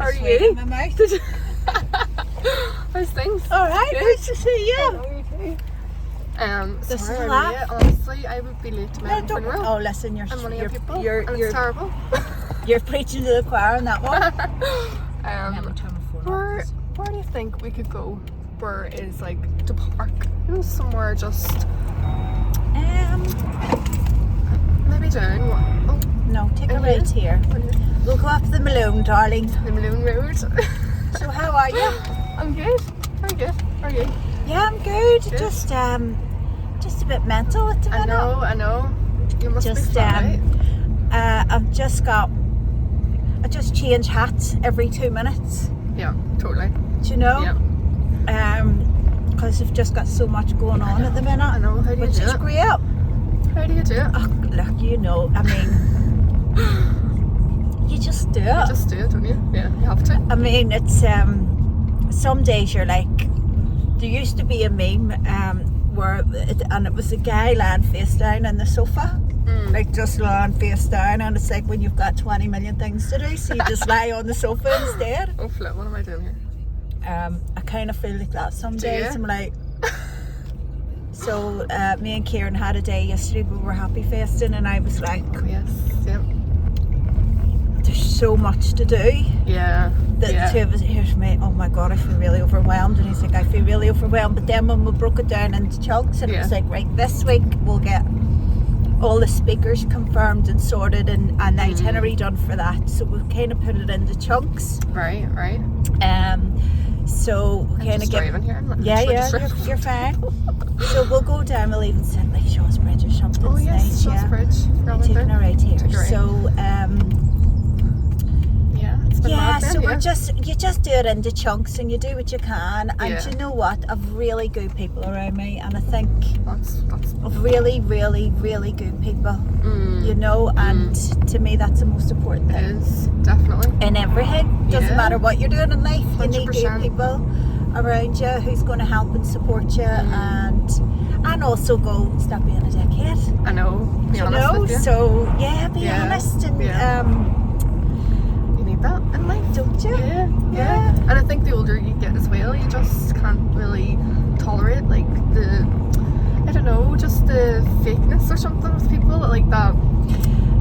How are you? In my mouth. How's things? Alright, Good. nice to see you. Sorry, is I'm laugh. late. Honestly, I would be late to my No, own don't. funeral. Oh, listen, you're I'm one of your people, you're and it's terrible. you're preaching to the choir on that one. Where do you think we could go? Where is like to park? You know, somewhere just maybe down. Oh, No, take a in right here. We'll go up the Malone, darling. The Malone Road. So how are you? I'm good. I'm good. How are you? Yeah, I'm good. Good. Just a bit mental at the minute. I know. You must Just be flat out. I just change hats every 2 minutes. Yeah, totally. Do you know? Yeah. Because I've just got so much going on at the minute. I know. How do you Which do is it? great. How do you do it? Oh, look, you know, I mean, you just do it. You just do it, don't you? Yeah, you have to. I mean, it's some days you're like, there used to be a meme and it was a guy lying face down on the sofa, like just lying face down, and it's like when you've got 20 million things to do, so you just lie on the sofa instead. Oh flip, what am I doing here? I kind of feel like that some Do days. you? I'm like, so me and Kieran had a day yesterday. We were Happyfesting, and I was like, Oh yes, yeah. there's so much to do. Yeah. The two of us, here's me, oh my god, I feel really overwhelmed. And he's like, I feel really overwhelmed. But then when we broke it down into chunks, and it was like, right, this week we'll get all the speakers confirmed and sorted, and an itinerary done for that. So we've kind of put it into chunks. Right. So we kind of get. Driving here. You're fine. So we'll go down. We'll even sit like Shaw's Bridge or something. Oh yes, nice, Shaw's Bridge. Taking her right here. Take her right. So yeah, it's been mad then, so you just do it into chunks, and you do what you can. And you know what? I've really good people around me, and I think that's of really, really, really good people. You know, and to me that's the most important thing. It is, definitely. In everything. Doesn't matter what you're doing in life. 100%. You need good people around you who's going to help and support you, and also go stop being a dickhead. I know. Be honest with you. So be honest, and you need that in life, don't you? Yeah. And I think the older you get as well, you just can't really tolerate like just the fakeness or something with people like that.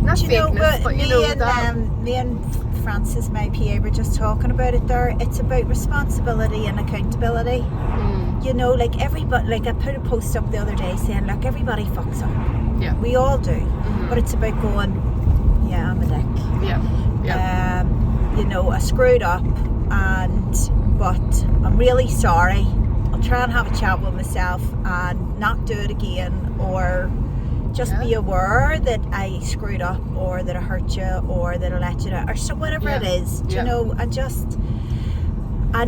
Not fakeness, but you know that. Me and Francis, my PA, were just talking about it there. It's about responsibility and accountability. You know, like everybody, like I put a post up the other day saying, look, everybody fucks up. Yeah. We all do. But it's about going, yeah, I'm a dick. Yeah. You know, I screwed up, but I'm really sorry. I'll try and have a chat with myself and not do it again, or just be aware that I screwed up, or that I hurt you, or that I let you down, or so whatever it is. You know, and I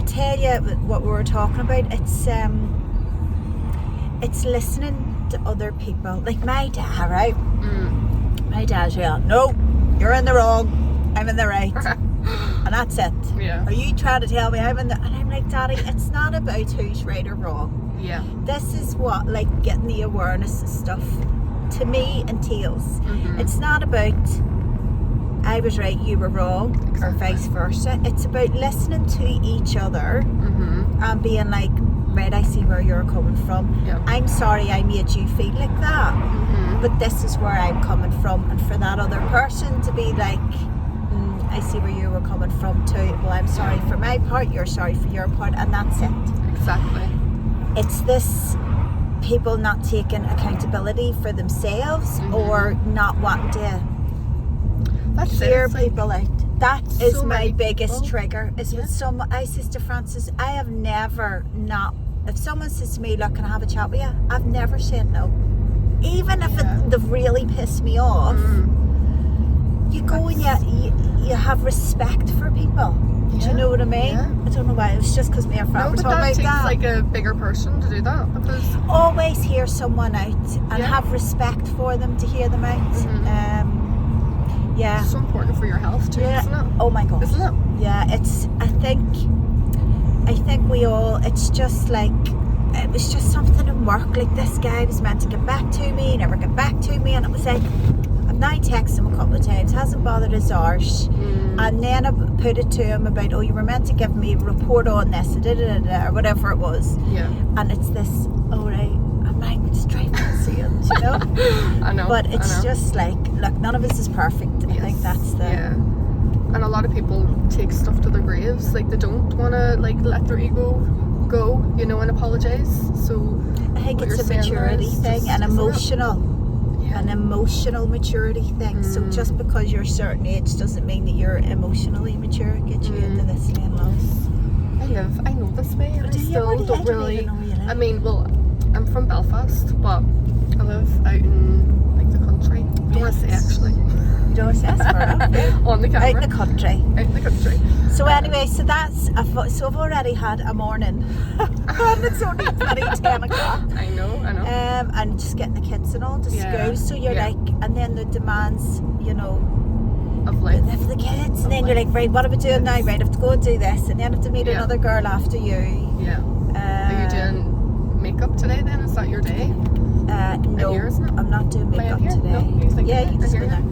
tell you what we were talking about. It's listening to other people. Like my dad, right? My dad's yelling, no, you're in the wrong, I'm in the right. And that's it. Yeah. Are you trying to tell me I'm in the... And I'm like, Daddy, it's not about who's right or wrong. Yeah. This is what, like, getting the awareness and stuff, to me, entails. It's not about I was right, you were wrong, or vice versa. It's about listening to each other and being like, right, I see where you're coming from. Yep. I'm sorry I made you feel like that, but this is where I'm coming from. And for that other person to be like, I see where you were coming from too. Well, I'm sorry for my part, you're sorry for your part, and that's it. Exactly. It's this people not taking accountability for themselves or not wanting to hear people out. That is so my biggest people. trigger. Is when I says to Francis, I have never not. If someone says to me, look, can I have a chat with you? I've never said no. Even if they've really pissed me off. You go and you have respect for people. Do you know what I mean? Yeah. I don't know why. It was just because me and Fran were talking about takes that. like a bigger person to do that, because always hear someone out and have respect for them to hear them out. it's so important for your health too, isn't it? Oh my god. Isn't it? Yeah, it's. I think we all. It's just like. It was just something in work. Like this guy was meant to get back to me, never get back to me, and it was like. Now I text him a couple of times, hasn't bothered his arse. And then I put it to him about, oh, you were meant to give me a report on this, or whatever it was. Yeah. And it's this, oh right, I'm like, just drive me insane, you know? I know. But it's just like, look, none of us is perfect. Yes. I think that's the... Yeah. And a lot of people take stuff to their graves. Like, they don't want to, like, let their ego go, you know, and apologise. So I think it's a maturity thing, an emotional maturity thing. So just because you're a certain age doesn't mean that you're emotionally mature. It gets you into this lane love. I know this way, and I Do you? still Where do you- don't I don't really. even know where you live. I mean, well, I'm from Belfast, but I live out in like the country. Don't want to say actually. You don't say that's fair enough, yeah. On the camera. Out in the country. Out in the country. So anyway, so I've already had a morning. And it's only bloody 10 o'clock. I know. And just getting the kids and all to school. So you're like, and then the demands, you know, of life. of the kids. And then you're like, right, what am I doing now? Right, I have to go and do this. And then I have to meet another girl after you. Yeah. Are you doing makeup today then? Is that your day? No, here, isn't it? I'm not doing makeup today. No, you think yeah, you just go there.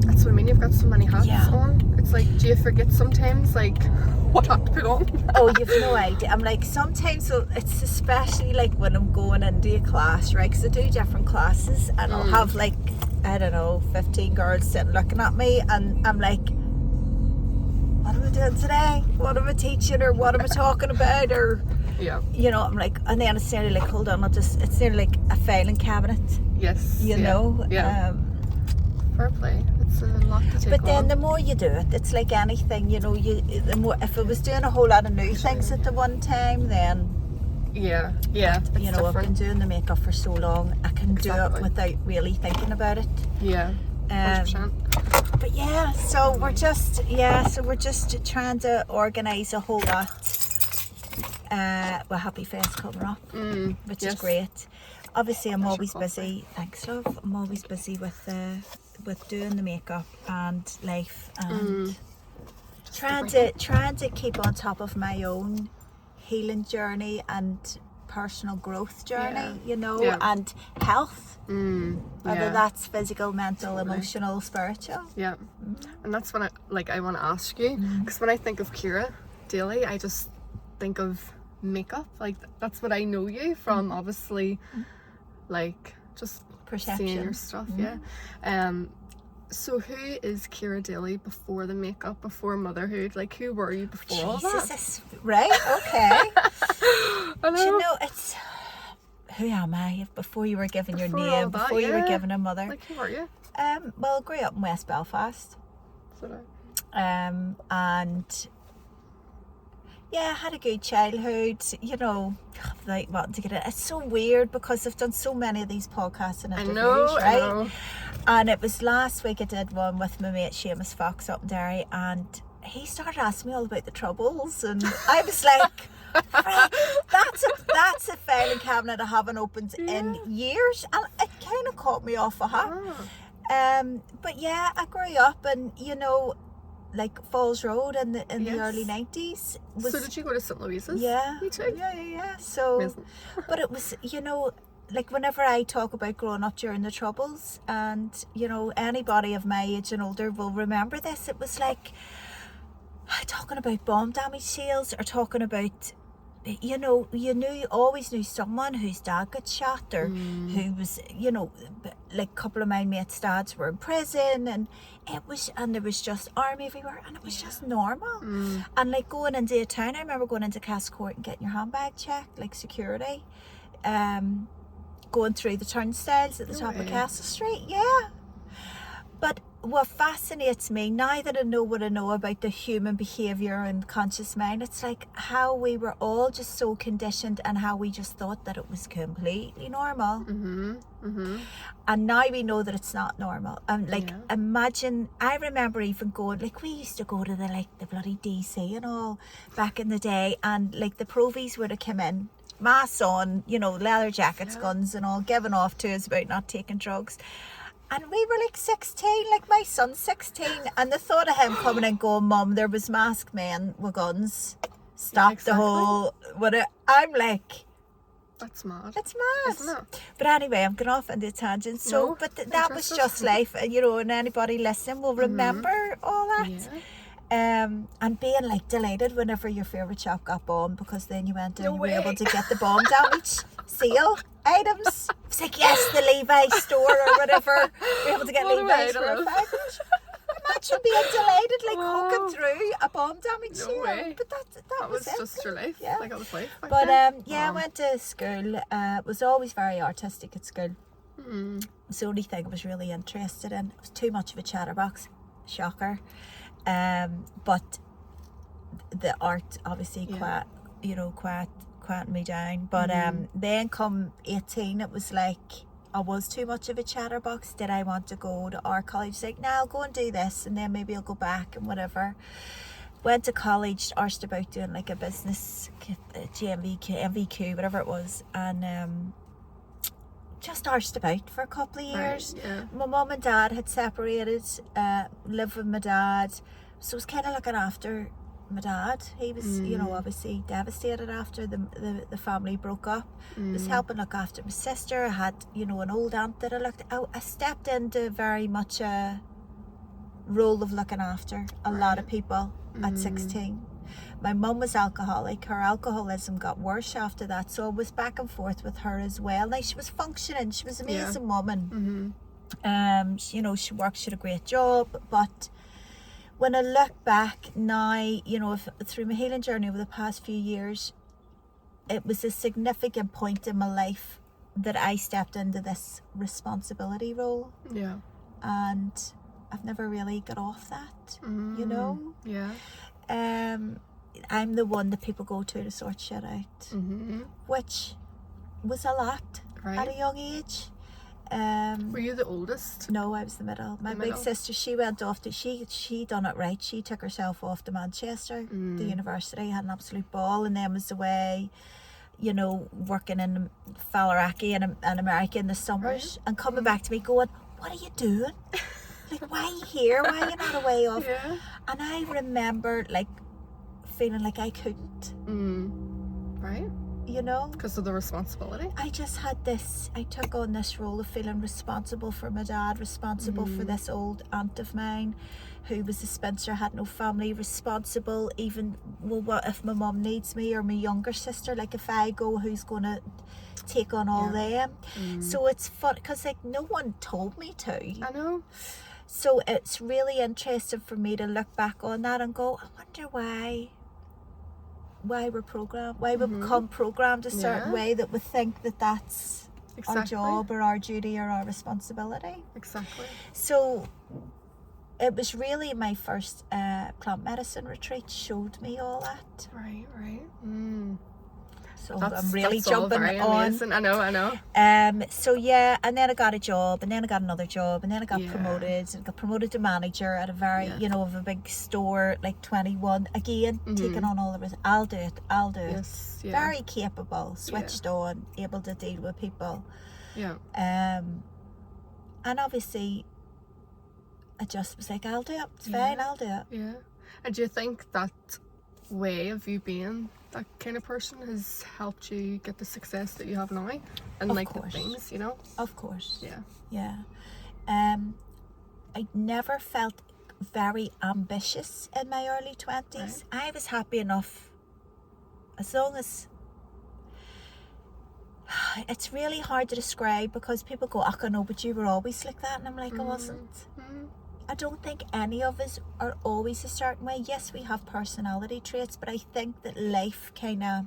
That's what I mean. You've got so many hats Yeah. on. It's like, do you forget sometimes, like, what hat to put on? Oh, you've no idea. I'm like, sometimes it's especially like when I'm going into a class, right? Because I do different classes, and I'll have like, I don't know, 15 girls sitting looking at me, and I'm like, what am I doing today? What am I teaching, or what am I talking about, or Yeah. you know, I'm like, and then it's nearly like, hold on, it's nearly like a filing cabinet, Yes. you know. Yeah. Fair play. It's a lot to take But then on. the more you do it, it's like anything, you know. The more, if I was doing a whole lot of new things at the one time, then Yeah. It's you know, I've been different. doing the makeup for so long, I can do Exactly. it without really thinking about it. Yeah. 100%. But yeah, so we're just trying to organise a whole lot. With Happyfest coming up, which is great. Obviously, I'm always busy. Thanks, love. I'm always busy with doing the makeup and life, and trying to keep on top of my own healing journey and personal growth journey, you know, and health. Whether that's physical, mental, emotional, spiritual. Yeah. And that's when I want to ask you, because when I think of Ciara Daly, I just think of makeup. Like, that's what I know you from, obviously, like, just Perception. seeing your stuff. So who is Ciara Daly before the makeup, before motherhood? Like, who were you before all that? Jesus, right? Okay. I know. Do you know, it's, who am I? Before you were given your Before all name, that, before you were yeah. given a mother. Like, who are you? Well, I grew up in West Belfast. So And yeah, I had a good childhood, you know, like wanting to get it. It's so weird because I've done so many of these podcasts and interviews, right? I know. And it was last week I did one with my mate Seamus Fox up in Derry, and he started asking me all about the Troubles, and I was like, right, that's a filing cabinet I haven't opened in years, and it kind of caught me off a hat. But yeah, I grew up, and you know, like Falls Road in the early 90s. So did you go to St. Louise's? Yeah. Me too. Yeah. So, Amazing. but it was, you know, like whenever I talk about growing up during the Troubles, and you know, anybody of my age and older will remember this, it was like talking about bomb damage sales, or talking about, you know, you always knew someone whose dad got shot, or who was, you know, like a couple of my mates' dads were in prison, and there was just army everywhere, and it was just normal. And like going into a town, I remember going into Castlecourt and getting your handbag checked, like security, going through the turnstiles at the top of Castle Street, But what fascinates me, now that I know what I know about the human behaviour and conscious mind, it's like how we were all just so conditioned, and how we just thought that it was completely normal. And now we know that it's not normal. Imagine, I remember even going, like we used to go to the bloody DC and all back in the day, and like the provies would have come in, masks on, you know, leather jackets, guns and all, giving off to us about not taking drugs. And we were like 16, like my son's 16, and the thought of him coming and going, Mum, there was masked men with guns, stop the whole, I'm like, That's mad. It's mad. Isn't it? But anyway, I'm going off into a tangent. So, No, but that was interesting. just life, you know, and anybody listening will remember all that. Yeah. And being like delighted whenever your favourite shop got bombed, because then you went in and you were way. able to get the bomb damage sale items. It's like, yes, the Levi's store or whatever. We're able to get What a way Levi's to for a live. £5. Imagine being delighted, like Wow. hooking through a bomb damage No sale. way. But that was it. just your life. Yeah. Like it was life. back But then. yeah, I went to school. Was always very artistic at school. It's the only thing I was really interested in. It was too much of a chatterbox, shocker. But the art obviously quieted me down. But then come 18, it was like I was too much of a chatterbox. Did I want to go to art college? It's like, no, I'll go and do this, and then maybe I'll go back and whatever. Went to college, arsed about doing like a business, MVQ, whatever it was, and just arsed about for a couple of years. Right, yeah. My mum and dad had separated, lived with my dad, so I was kind of looking after my dad. He was, you know, obviously devastated after the family broke up. Was helping look after my sister. I had, you know, an old aunt that I stepped into very much a role of looking after a lot of people at 16. My mum was alcoholic. Her alcoholism got worse after that, so I was back and forth with her as well. Now, she was functioning. She was an amazing woman. You know, she worked, she had a great job, but when I look back now, you know, through my healing journey over the past few years, it was a significant point in my life that I stepped into this responsibility role. Yeah. And I've never really got off that, you know? Yeah. I'm the one that people go to sort shit out, which was a lot at a young age. Were you the oldest? No, I was the middle. My big sister, she went off to, she done it right. She took herself off to Manchester, the university, had an absolute ball, and then was away, you know, working in Fallaraki in America in the summers, and coming back to me going, what are you doing? Like, why are you here? Why are you not away off? Yeah. And I remember like feeling like I couldn't. Right. You know? Because of the responsibility. I just had this, I took on this role of feeling responsible for my dad, responsible for this old aunt of mine who was a spinster, had no family, responsible even, well, what if my mum needs me, or my younger sister, like if I go, who's going to take on all them? So it's fun, because like no one told me to. I know. So it's really interesting for me to look back on that and go, I wonder why we're programmed, why we become programmed a certain way that we think that that's our job or our duty or our responsibility. Exactly. So it was really my first plant medicine retreat showed me all that. Right. So I'm really jumping on. Amazing. I know. So yeah, and then I got a job, and then I got another job, and then I got promoted, and got promoted to manager at a very, you know, of a big store, like 21. Again, taking on all the risk. I'll do it. Yes, yeah. Very capable, switched on, able to deal with people. Yeah. And obviously, I just was like, I'll do it. It's fine. I'll do it. Yeah. And do you think that way of you being that kind of person has helped you get the success that you have now, and of like course. the things, you know? Of course. Yeah. I never felt very ambitious in my early 20s. Right. I was happy enough as long as it's really hard to describe, because people go, I know, but you were always like that, and I'm like, I wasn't. I don't think any of us are always a certain way. Yes, we have personality traits, but I think that life kind of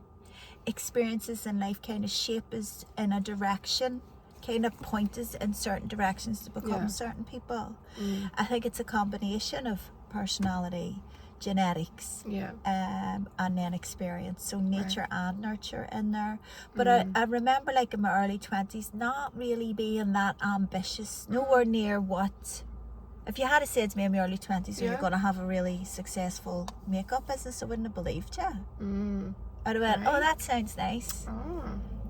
experiences in life kind of shape us in a direction, kind of point us in certain directions to become certain people. I think it's a combination of personality, genetics, and then experience. So nature and nurture in there. But I remember, like in my early 20s, not really being that ambitious, nowhere near what. If you had said to me in my early 20s, you're going to have a really successful makeup business, I wouldn't have believed you. I'd have went, oh, that sounds nice.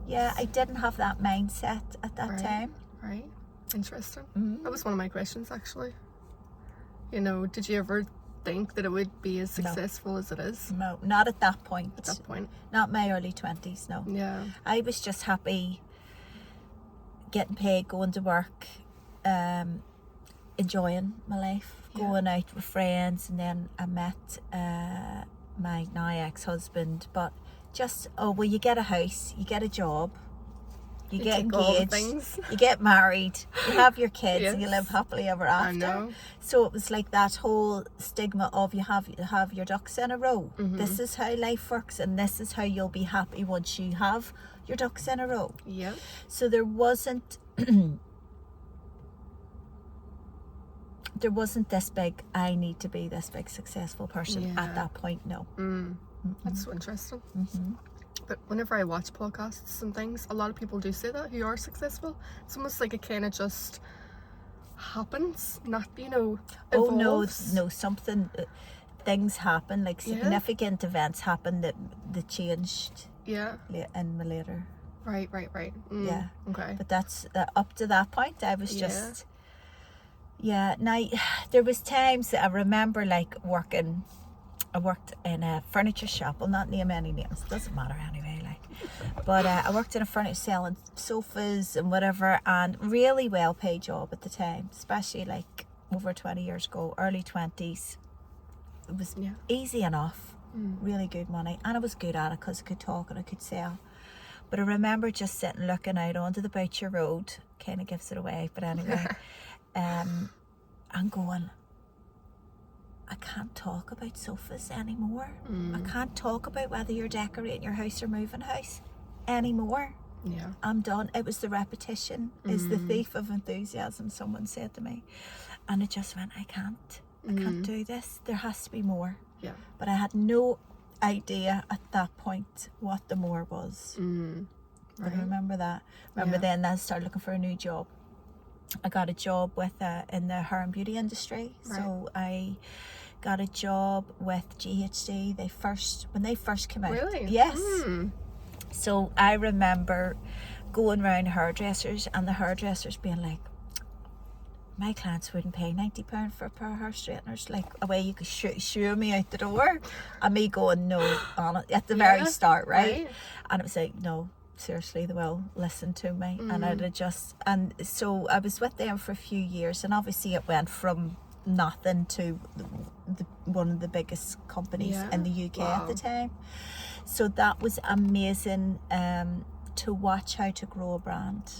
Yeah, I didn't have that mindset at that time. Right. Interesting. That was one of my questions, actually. You know, did you ever think that it would be as successful as it is No, not at that point. at that point. Not my early 20s, no. Yeah. I was just happy getting paid, going to work, enjoying my life, going out with friends, and then I met my now ex-husband. But just, you get a house, you get a job, you get take all the engaged, things. you get married, you have your kids, and you Yes. live happily ever after. I know. So it was like that whole stigma of you have your ducks in a row. This is how life works, and this is how you'll be happy once you have your ducks in a row. Yeah. So there wasn't this big, I need to be this big successful person at that point. No. That's so interesting. But whenever I watch podcasts and things, a lot of people do say that who are successful. It's almost like it kind of just happens, not evolves. No, something, things happen, like significant events happen that changed in my later. Right. Yeah. Okay. But that's up to that point I was just now there was times that I remember like I worked in a furniture shop. I'll not name any names, it doesn't matter anyway, like, but I worked in a furniture selling sofas and whatever, and really well paid job at the time, especially like over 20 years ago, early 20s. It was easy enough, really good money, and I was good at it because I could talk and I could sell. But I remember just sitting looking out onto the Boucher Road, kind of gives it away, but anyway, and going, I can't talk about sofas anymore. I can't talk about whether you're decorating your house or moving house anymore. Yeah. I'm done. It was the repetition is the thief of enthusiasm, someone said to me. And it just went, I can't do this. There has to be more. Yeah. But I had no idea at that point what the more was. But I remember that. Then I started looking for a new job. I got a job with in the hair and beauty industry. So I got a job with GHD. When they first came out. Really? Yes. So I remember going around hairdressers, and the hairdressers being like, my clients wouldn't pay £90 for a pair of hair straighteners, like a way you could shoo me out the door, and me going no on it at the very start, right? And it was like, no, seriously, they will listen to me. And and so I was with them for a few years, and obviously it went from nothing to one of the biggest companies in the UK at the time. So that was amazing to watch how to grow a brand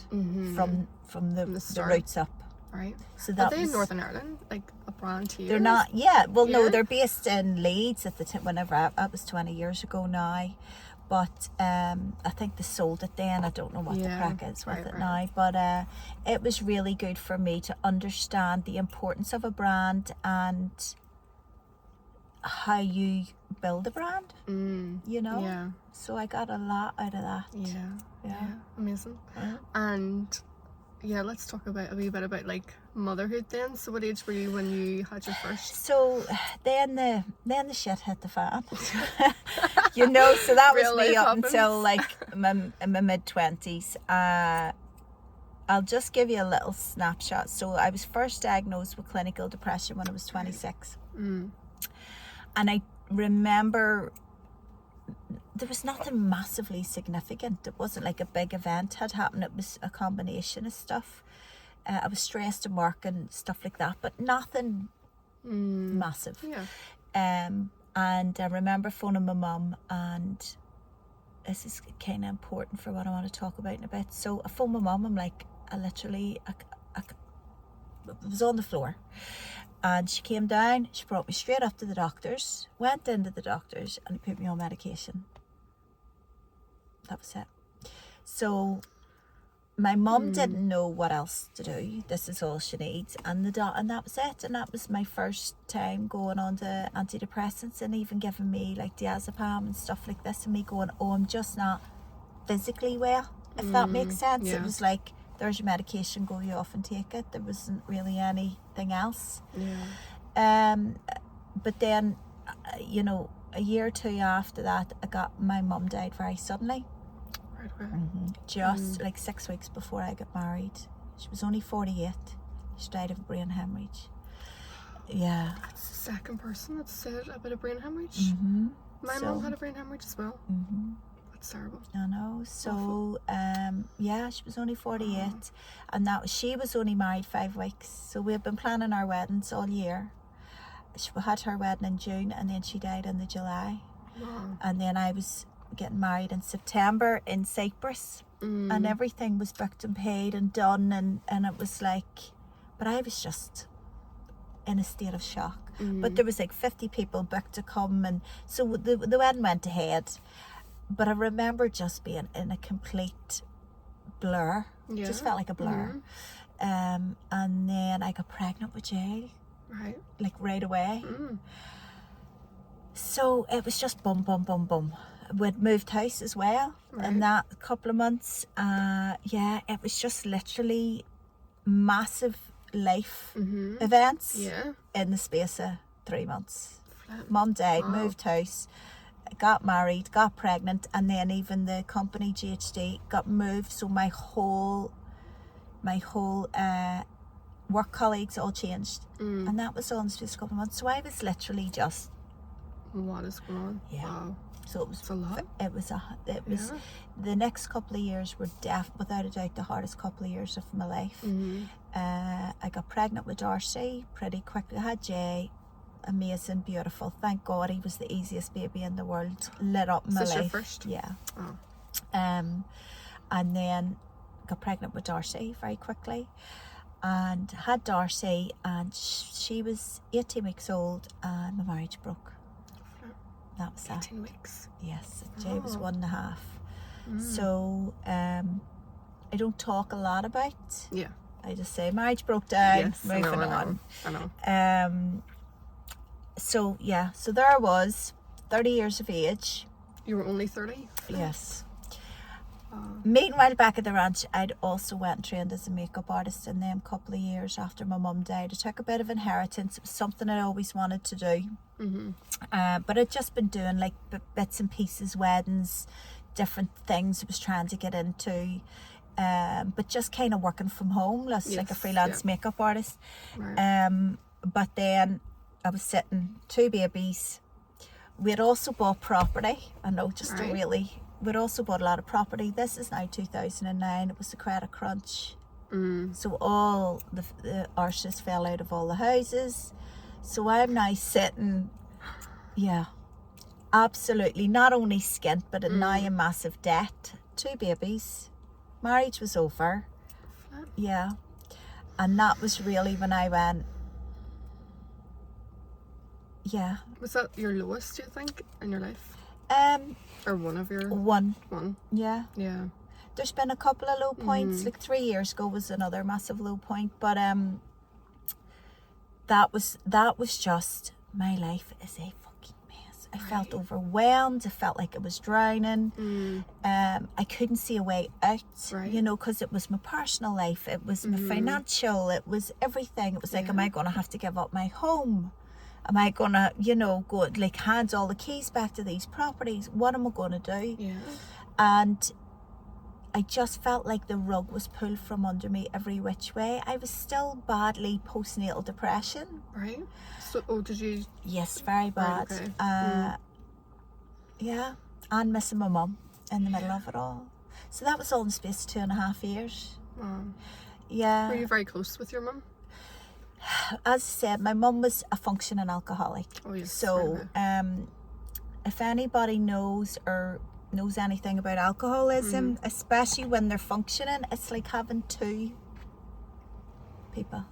from the roots up. Right. So that Are they in Northern Ireland, like a brand here? They're not. Yeah. Well, no, they're based in Leeds at the time. Whenever that was 20 years ago now, but I think they sold it then. I don't know what the crack is with it now. But it was really good for me to understand the importance of a brand and how you build a brand. You know. Yeah. So I got a lot out of that. Yeah. Amazing. And let's talk a wee bit about like motherhood then. So what age were you when you had your first? So then the shit hit the fan. You know, so that was me up until like my mid-20s. I'll just give you a little snapshot. So I was first diagnosed with clinical depression when I was 26. And I remember there was nothing massively significant. It wasn't like a big event had happened. It was a combination of stuff. I was stressed in work and stuff like that, but nothing massive. And I remember phoning my mum, and this is kind of important for what I want to talk about in a bit. So I phoned my mum. I'm like, I was on the floor. And she came down, she brought me straight up to the doctors, went into the doctors, and put me on medication. That was it. So my mum didn't know what else to do. This is all she needs. And that was it. And that was my first time going on to antidepressants, and even giving me like diazepam and stuff like this, and me going, oh, I'm just not physically well, if that makes sense. It was like, there's your medication, go you off and take it. There wasn't really anything else. But then, you know, a year or two after that, my mum died very suddenly. Just like 6 weeks before I got married. She was only 48. She died of a brain hemorrhage. Yeah. That's the second person that's said about a brain hemorrhage. Mm-hmm. My mum had a brain hemorrhage as well. Mm-hmm. That's terrible. I know. So, yeah, she was only 48, Oh. and she was only married 5 weeks. So we've been planning our weddings all year. She had her wedding in June, and then she died in the July. Wow. And then I was getting married in September in Cyprus, and everything was booked and paid and done, and it was like, but I was just in a state of shock. But there was like 50 people booked to come, and so the wedding went ahead. But I remember just being in a complete blur. Yeah. Just felt like a blur. And then I got pregnant with Jay. Right. Like right away. So it was just boom, boom, boom, boom. We'd moved house as well in that couple of months. Yeah, it was just literally massive life events in the space of 3 months. Mum died, moved house, got married, got pregnant, and then even the company GHD got moved. So my whole work colleagues all changed, and that was all in the space of a couple of months. So I was literally just, what is going on? Yeah. Wow. So it was a lot. It was the next couple of years were without a doubt the hardest couple of years of my life. I got pregnant with Darcy pretty quickly. I had Jay, amazing, beautiful. Thank God he was the easiest baby in the world. Lit up my life. Is this your first? Yeah. Oh. And then got pregnant with Darcy very quickly, and had Darcy, and she was 18 weeks old, and my marriage broke. That was 18 weeks. Yes, Jay was 1.5. So I don't talk a lot about. Yeah. I just say marriage broke down. Yes, moving on. I know. So yeah, so there I was, 30 years of age. You were only 30? Yes. Meanwhile, back at the ranch, I'd also went and trained as a makeup artist in them couple of years after my mum died. I took a bit of inheritance. It was something I always wanted to do. But I'd just been doing like bits and pieces, weddings, different things I was trying to get into. But just kind of working from home, like a freelance makeup artist. Right. But then I was sitting, 2 babies. We had also bought property. I know, just we'd also bought a lot of property. This is now 2009. It was the credit crunch. So all the arches fell out of all the houses. So I'm now sitting, absolutely, not only skint, but now in massive debt. 2 babies. Marriage was over. Yeah. And that was really when I went, Was that your lowest, do you think, in your life? Or one of your... One. Yeah. Yeah. There's been a couple of low points. Like 3 years ago was another massive low point. But that was just, my life is a fucking mess. I felt overwhelmed. I felt like I was drowning. I couldn't see a way out, you know, because it was my personal life. It was my financial. It was everything. It was like, am I going to have to give up my home? Am I going to, you know, go like hand all the keys back to these properties? What am I going to do? Yeah. And I just felt like the rug was pulled from under me every which way. I was still badly postnatal depression. Right. So, did you? Yes, very bad. Right, okay. Yeah, and missing my mum in the middle of it all. So that was all in the space of 2.5 years. Wow. Yeah. Were you very close with your mum? As I said, my mum was a functioning alcoholic. Oh, yes. So, if anybody knows anything about alcoholism, especially when they're functioning, it's like having 2 people.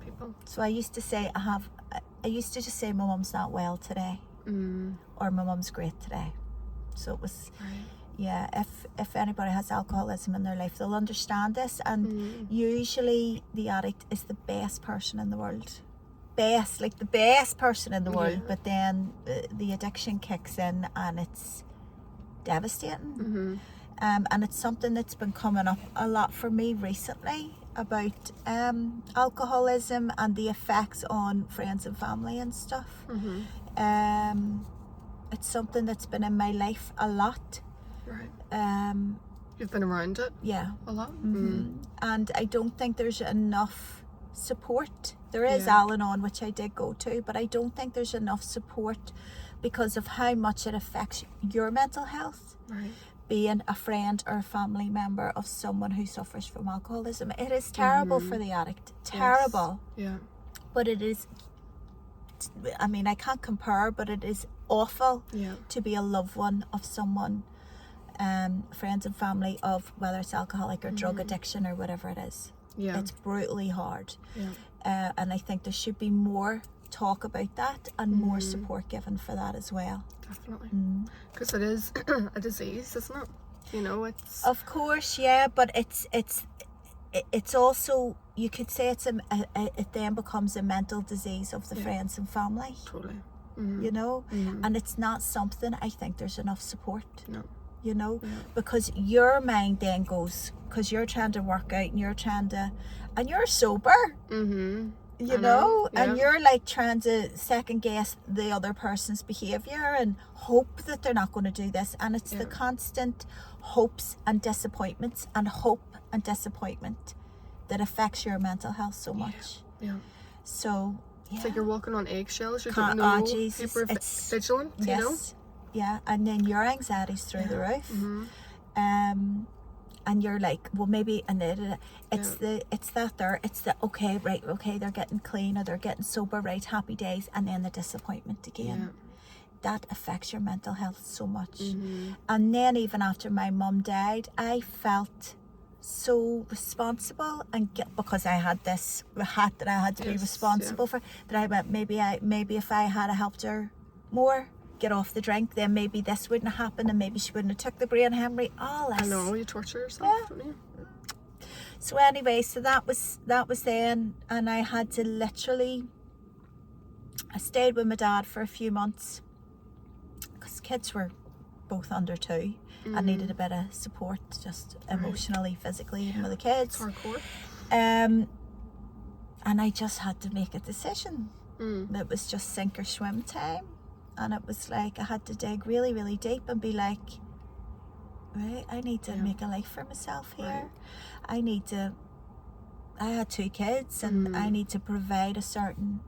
So I used to just say my mum's not well today, or my mum's great today. So it was, if anybody has alcoholism in their life, they'll understand this. And usually the addict is the best person in the world. The best person in the world. But then the addiction kicks in and it's devastating. And it's something that's been coming up a lot for me recently about alcoholism and the effects on friends and family and stuff. It's something that's been in my life a lot. Right. You've been around it? Yeah. A lot? And I don't think there's enough support. There is Yeah. Al-Anon, which I did go to, but I don't think there's enough support because of how much it affects your mental health. Right. Being a friend or a family member of someone who suffers from alcoholism, it is terrible for the addict. Terrible. Yes. Yeah. But it is, I mean, I can't compare, but it is awful Yeah. to be a loved one of someone, friends and family of, whether it's alcoholic or drug addiction or whatever it is. Yeah. It's brutally hard. Yeah. And I think there should be more talk about that and more support given for that as well. Definitely. Because it is a disease, isn't it? You know, it's... Of course, yeah, but it's also, you could say it's it then becomes a mental disease of the friends and family. Totally. You know, and it's not something I think there's enough support. No. You know, because your mind then goes, because you're trying to work out and you're trying to, and you're sober. You know, and you're like trying to second guess the other person's behavior and hope that they're not going to do this, and it's the constant hopes and disappointments and hope and disappointment that affects your mental health so much. So it's like you're walking on eggshells. You Can't- don't know. oh, Jesus, Super it's- vigilant. You know. Yeah, and then your anxiety's through the roof. And you're like, well, maybe, and it's the okay, they're getting clean or they're getting sober, right, happy days, and then the disappointment again. That affects your mental health so much. And then even after my mum died, I felt so responsible, and because I had this hat that I had to be responsible for, that I went, maybe if I had helped her more, get off the drink, then maybe this wouldn't have happened, and maybe she wouldn't have took the brain hemorrhage. All this. I know, you torture yourself, don't you? So anyway, so that was then, and I had to I stayed with my dad for a few months because kids were both under 2. I needed a bit of support, just emotionally, physically, even with the kids. Hardcore. And I just had to make a decision. It was just sink or swim time. And it was like I had to dig really, really deep and be like, right, I need to make a life for myself here. I had 2 kids and I need to provide a certain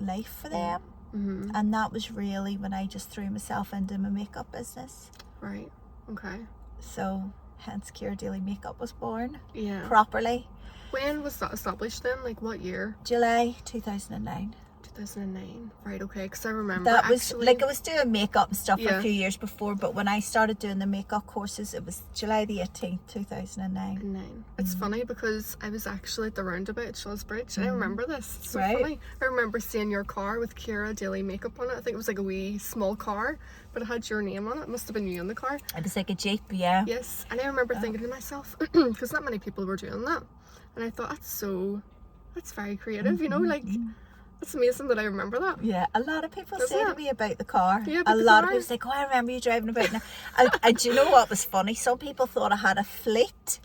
life for them. And that was really when I just threw myself into my makeup business. Right. Okay. So hence Ciara Daly Makeup was born. Yeah. Properly. When was that established then? Like what year? July 2009. 2009. Right, okay, because I remember That was actually, like, I was doing makeup and stuff for a few years before, but when I started doing the makeup courses, it was July the 18th, 2009. It's funny because I was actually at the roundabout at Shaw's Bridge, and I remember this. It's so funny. I remember seeing your car with Ciara Daly Makeup on it. I think it was like a wee small car, but it had your name on it. It must have been you in the car. It was like a Jeep, yeah. Yes, and I remember thinking to myself, because not many people were doing that, and I thought, that's very creative, you know, like, it's amazing that I remember that. Yeah, a lot of people say to me about the car. Yeah, a lot of people say, oh, I remember you driving about now. And do you know what was funny? Some people thought I had a fleet.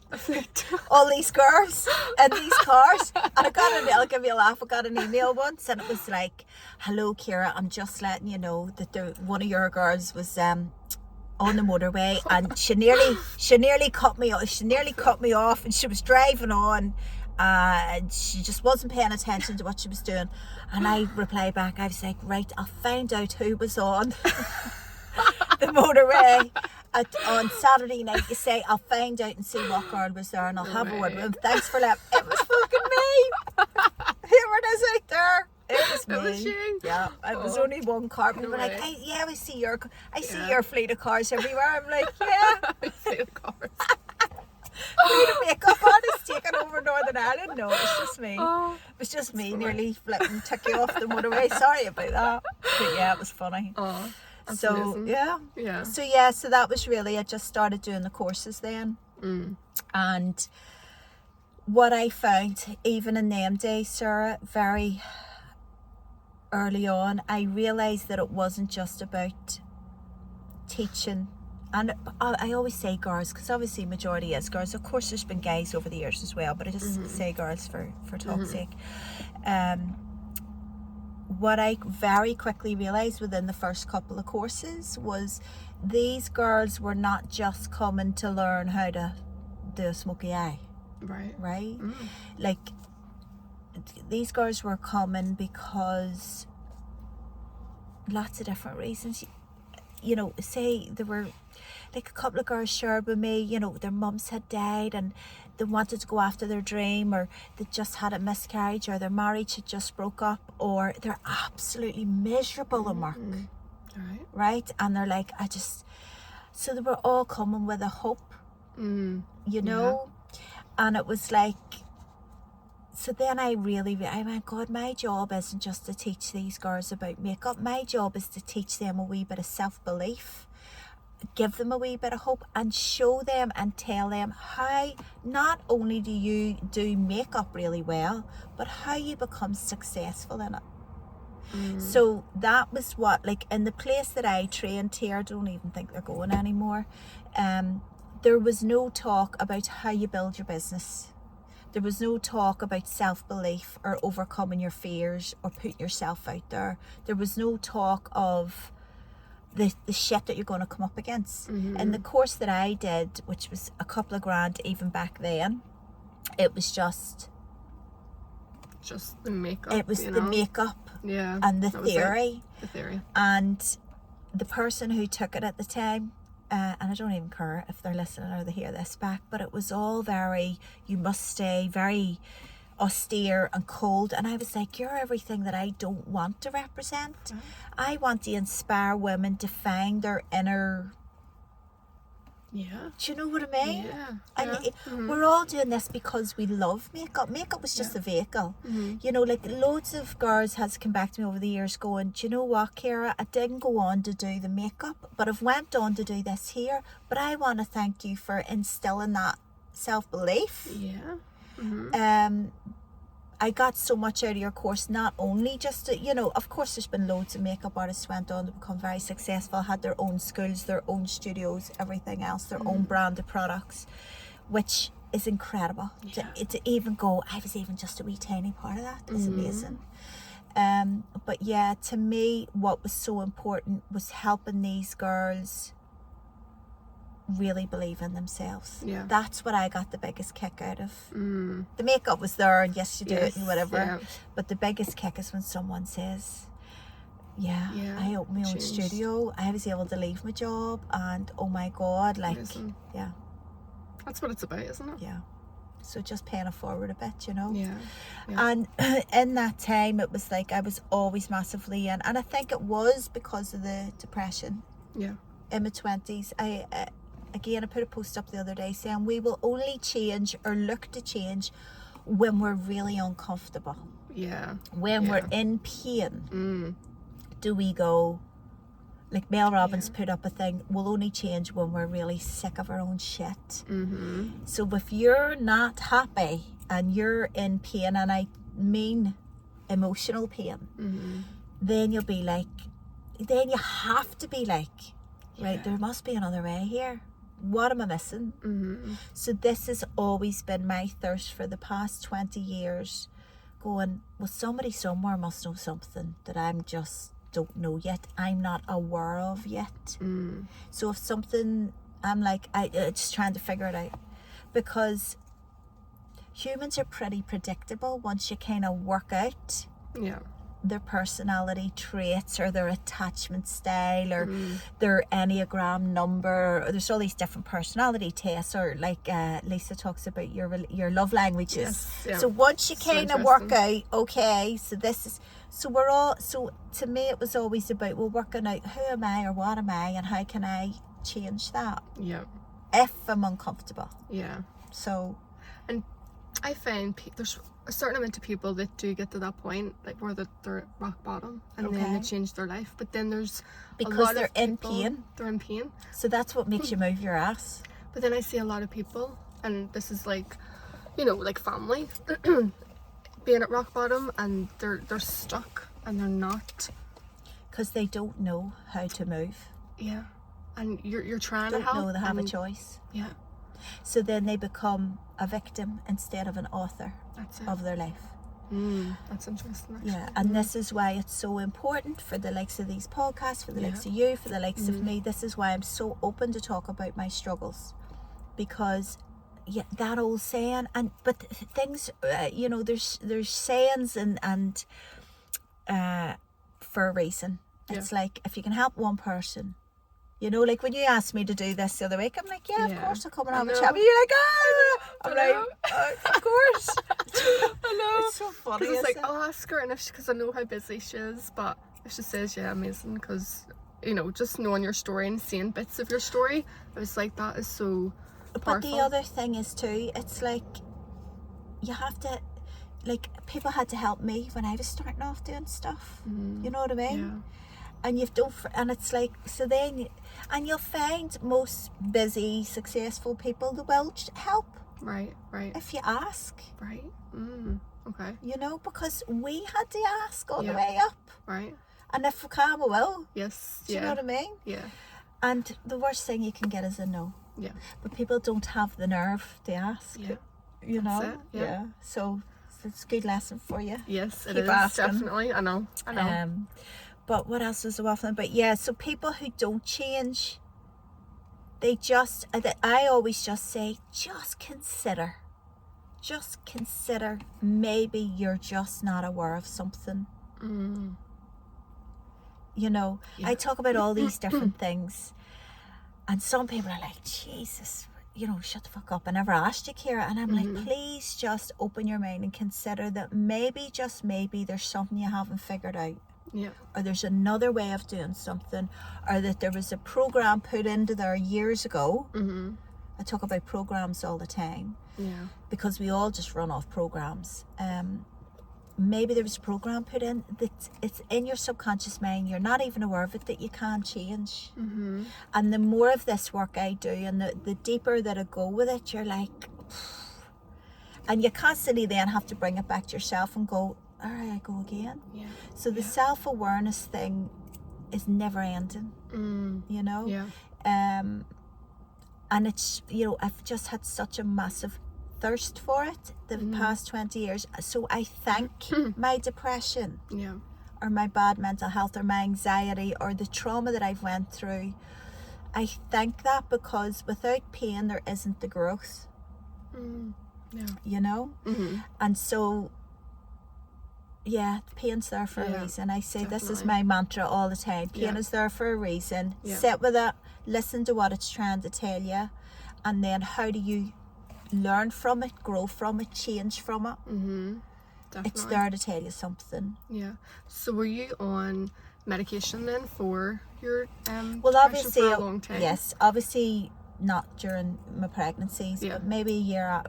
All these girls in these cars. And I'll give you a laugh, I got an email once and it was like, hello Ciara, I'm just letting you know that one of your girls was on the motorway and she nearly cut me off and she was driving on. And she just wasn't paying attention to what she was doing, and I replied back, I was like, right, I'll find out who was on the motorway on Saturday night. You say, I'll find out and see what girl was there, and I'll have a word with him. Thanks for letting. It was fucking me. Whoever it is out there, it was me. It was you. Yeah, it was only one car. People were like, I see your fleet of cars everywhere. I'm like, yeah. Fleet of cars. The makeup artist taking over Northern Ireland. No, it's just me. It was just me nearly flipping, took you off the motorway. Sorry about that. But yeah, it was funny. So amazing. yeah. So that was really, I just started doing the courses then. And what I found, even in them days, Sarah, very early on, I realised that it wasn't just about teaching. And I always say girls, because obviously majority is girls. Of course there's been guys over the years as well, but I just say girls for talk's sake. What I very quickly realised within the first couple of courses was these girls were not just coming to learn how to do a smoky eye. Right. Right? Like, these girls were coming because lots of different reasons. You know, say there were like a couple of girls shared with me, you know, their mums had died and they wanted to go after their dream, or they just had a miscarriage, or their marriage had just broke up, or they're absolutely miserable in work. Right? And they're like, so they were all coming with a hope, you know? And it was like, so then I went, God, my job isn't just to teach these girls about makeup. My job is to teach them a wee bit of self-belief, give them a wee bit of hope, and show them and tell them how not only do you do makeup really well, but how you become successful in it. So that was what, like, in the place that I trained here, I don't even think they're going anymore, there was no talk about how you build your business. There was no talk about self-belief or overcoming your fears or putting yourself out there. There was no talk of the shit that you're going to come up against. In the course that I did, which was a couple of grand even back then, it was just the makeup. It was the makeup, and the theory. And the person who took it at the time, and I don't even care if they're listening or they hear this back, but it was all very, you must stay very austere and cold. And I was like, you're everything that I don't want to represent. I want to inspire women to find their inner, do you know what I mean? And we're all doing this because we love makeup. Makeup was just a vehicle. You know, like loads of girls has come back to me over the years going, do you know what, Ciara, I didn't go on to do the makeup, but I've went on to do this here, but I want to thank you for instilling that self-belief. I got so much out of your course, not only just to, you know, of course there's been loads of makeup artists went on to become very successful, had their own schools, their own studios, everything else, their own brand of products, which is incredible. To even go, I was even just a wee tiny part of that, is amazing. But yeah, to me, what was so important was helping these girls really believe in themselves. That's what I got the biggest kick out of. The makeup was there, and yes, you do it and whatever, but the biggest kick is when someone says, I opened my own studio, I was able to leave my job, and oh my God, like, that's what it's about, isn't it? So just paying it forward a bit, you know. And in that time, it was like I was always massively in, and I think it was because of the depression in my 20s. I put a post up the other day saying we will only change or look to change when we're really uncomfortable. When we're in pain, do we go, like Mel Robbins put up a thing, we'll only change when we're really sick of our own shit. So if you're not happy and you're in pain, and I mean emotional pain, then you'll be like, then you have to be like, right, there must be another way here. What am I missing? So this has always been my thirst for the past 20 years, going, well, somebody somewhere must know something that I'm just don't know yet, I'm not aware of yet. So if something, I'm like, I just trying to figure it out, because humans are pretty predictable once you kind of work out their personality traits or their attachment style or their Enneagram number, or there's all these different personality tests, or like Lisa talks about your love languages. So once you kind of work out, okay, so this is, so we're all, so to me it was always about, well, working out who am I or what am I and how can I change that if I'm uncomfortable. So, and I find there's a certain amount of people that do get to that point, like where they're at rock bottom, and then they change their life. But then there's because a lot they're of people, in pain. They're in pain. So that's what makes you move your ass. But then I see a lot of people, and this is like, you know, like family, being at rock bottom, and they're stuck, and they're not, because they don't know how to move. And you're trying don't to help. Know they have a choice. So then they become a victim instead of an author of their life. That's interesting, actually. And this is why it's so important for the likes of these podcasts, for the likes of you, for the likes of me. This is why I'm so open to talk about my struggles, because yeah, that old saying, but things, you know, there's sayings and for a reason. It's like, if you can help one person, you know, like when you asked me to do this the other week, I'm like, yeah, of course I'll come and have a chat. But you're like, I'm like, of course. I know. It's so funny. Because it's like, I'll ask her, and because I know how busy she is, but if she says, yeah, amazing, because, you know, just knowing your story and seeing bits of your story, I was like, that is so powerful. But the other thing is too, it's like, you have to, like, people had to help me when I was starting off doing stuff. You know what I mean? Yeah. And and it's like, so then, and you'll find most busy, successful people, they will help. Right. If you ask. Right. Okay. You know, because we had to ask all the way up. Right. And if we can, we will. Yes. Do you know what I mean? Yeah. And the worst thing you can get is a no. Yeah. But people don't have the nerve to ask. Yeah. You know? That's it. Yeah. So it's a good lesson for you. Yes, it Keep is. asking. Definitely. I know. But what else was I waffling? But yeah, so people who don't change, they just, I always just say, just consider maybe you're just not aware of something. You know, I talk about all these different things, and some people are like, Jesus, you know, shut the fuck up, I never asked you, Ciara. And I'm like, please just open your mind and consider that maybe, just maybe, there's something you haven't figured out. Yeah. Or there's another way of doing something, or that there was a program put into there years ago. I talk about programs all the time. Yeah. Because we all just run off programs. Maybe there was a program put in that it's in your subconscious mind, you're not even aware of it, that you can change. And the more of this work I do, and the deeper that I go with it, you're like, and you constantly then have to bring it back to yourself and go, all right, I go again. Yeah. So the self-awareness thing is never ending. You know? Yeah. And it's, you know, I've just had such a massive thirst for it the past 20 years. So I thank my depression, or my bad mental health, or my anxiety, or the trauma that I've went through. I thank that, because without pain there isn't the growth. You know? And so, yeah, pain's there for a reason. I say this is my mantra all the time. Pain is there for a reason. Sit with it, listen to what it's trying to tell you, and then how do you learn from it, grow from it, change from it. Definitely. It's there to tell you something. Yeah. So were you on medication then for your well, obviously, for a long time? Yes, obviously not during my pregnancies, but maybe a year,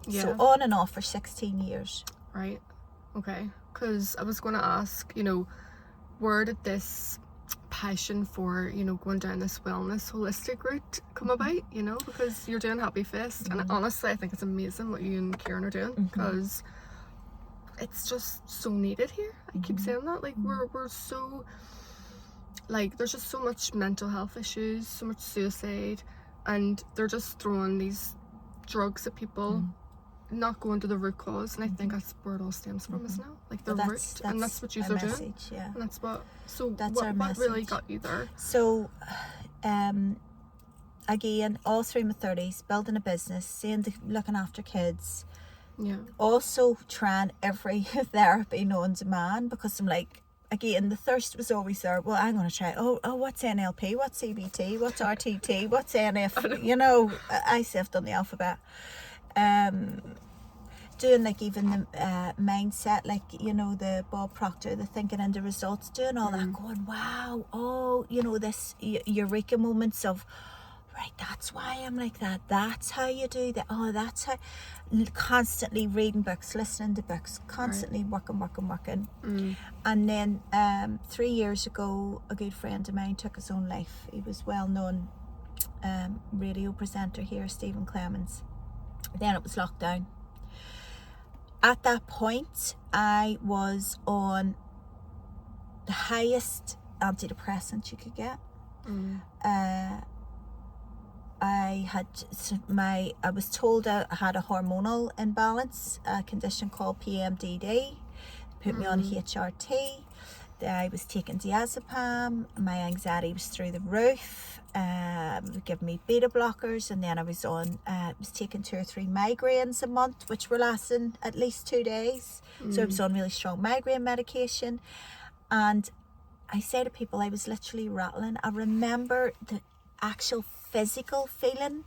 so on and off for 16 years. Right. Okay. Because I was going to ask, you know, where did this passion for, you know, going down this wellness holistic route come about, you know, because you're doing Happyfest, and honestly I think it's amazing what you and Kieran are doing, because it's just so needed here. I keep saying that, like we're so, like, there's just so much mental health issues, so much suicide, and they're just throwing these drugs at people, not going to the root cause, and I think that's where it all stems from, isn't it? Like the root, and that's what you are doing. Yeah. And that's what. So that's what really got you there? So, again, all through my 30s, building a business, looking after kids. Yeah. Also trying every therapy known to man, because I'm like, again, the thirst was always there. Well, I'm going to try. Oh, what's NLP? What's CBT? What's RTT? What's NF? You know, I sift on the alphabet. Doing like even the mindset, like, you know, the Bob Proctor, the thinking and the results, doing all that, going, wow, you know, this eureka moments of, right, that's why I'm like that, that's how you do that, that's how, constantly reading books, listening to books, constantly working. And then 3 years ago, a good friend of mine took his own life. He was well-known radio presenter here, Stephen Clemens. Then it was lockdown. At that point, I was on the highest antidepressant you could get. I was told I had a hormonal imbalance, a condition called PMDD. Put me on HRT. I was taking diazepam, my anxiety was through the roof, giving me beta blockers, and then I was taking 2 or 3 migraines a month, which were lasting at least 2 days. So I was on really strong migraine medication. And I say to people, I was literally rattling. I remember the actual physical feeling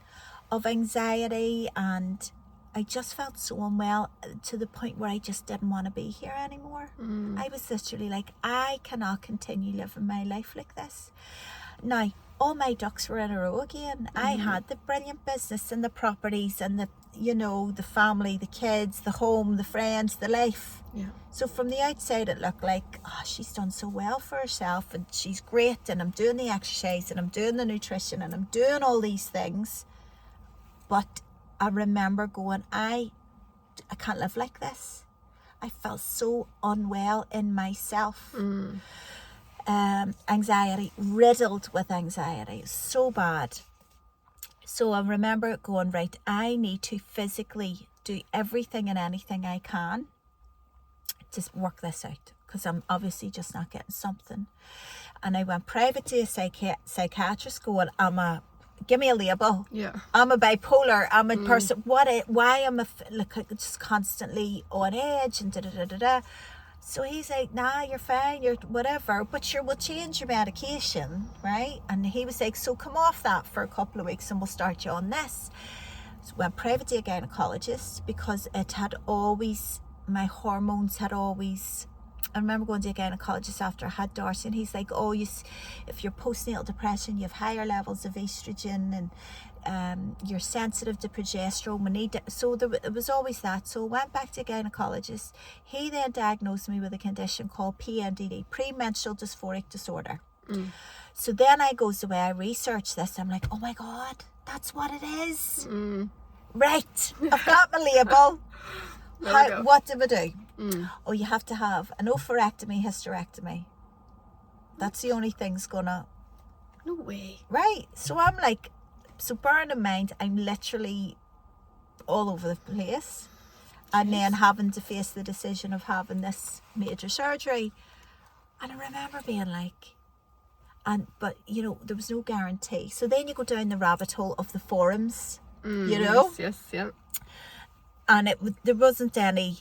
of anxiety, and I just felt so unwell to the point where I just didn't want to be here anymore. I was literally like, I cannot continue living my life like this. Now, all my ducks were in a row again. I had the brilliant business and the properties and the, you know, the family, the kids, the home, the friends, the life. Yeah. So from the outside, it looked like, oh, she's done so well for herself and she's great, and I'm doing the exercise and I'm doing the nutrition and I'm doing all these things. But I remember going, I can't live like this. I felt so unwell in myself. Anxiety, riddled with anxiety, so bad. So I remember going, right, I need to physically do everything and anything I can to work this out, because I'm obviously just not getting something. And I went private to a psychiatrist going, give me a label. Yeah. I'm a bipolar. I'm a person. Why am I just constantly on edge and da-da-da-da-da. So he's like, nah, you're fine, you're whatever, but sure, we'll change your medication, right? And he was like, so come off that for a couple of weeks and we'll start you on this. So went private to a gynecologist, because it had always, my hormones had always, I remember going to a gynecologist after I had Darcy, and he's like, oh, if you're postnatal depression, you have higher levels of estrogen, and you're sensitive to progesterone. So it was always that. So I went back to a gynecologist. He then diagnosed me with a condition called PMDD, premenstrual dysphoric disorder. So then I goes away, I research this. I'm like, oh my God, that's what it is. Right, I've got my label. What do I do? Oh, you have to have an oophorectomy, hysterectomy. That's the only thing's gonna... No way. Right. So I'm like, so bearing in mind, I'm literally all over the place. And then having to face the decision of having this major surgery. And I remember being like, but you know, there was no guarantee. So then you go down the rabbit hole of the forums, you know? Yes, yeah. And there wasn't any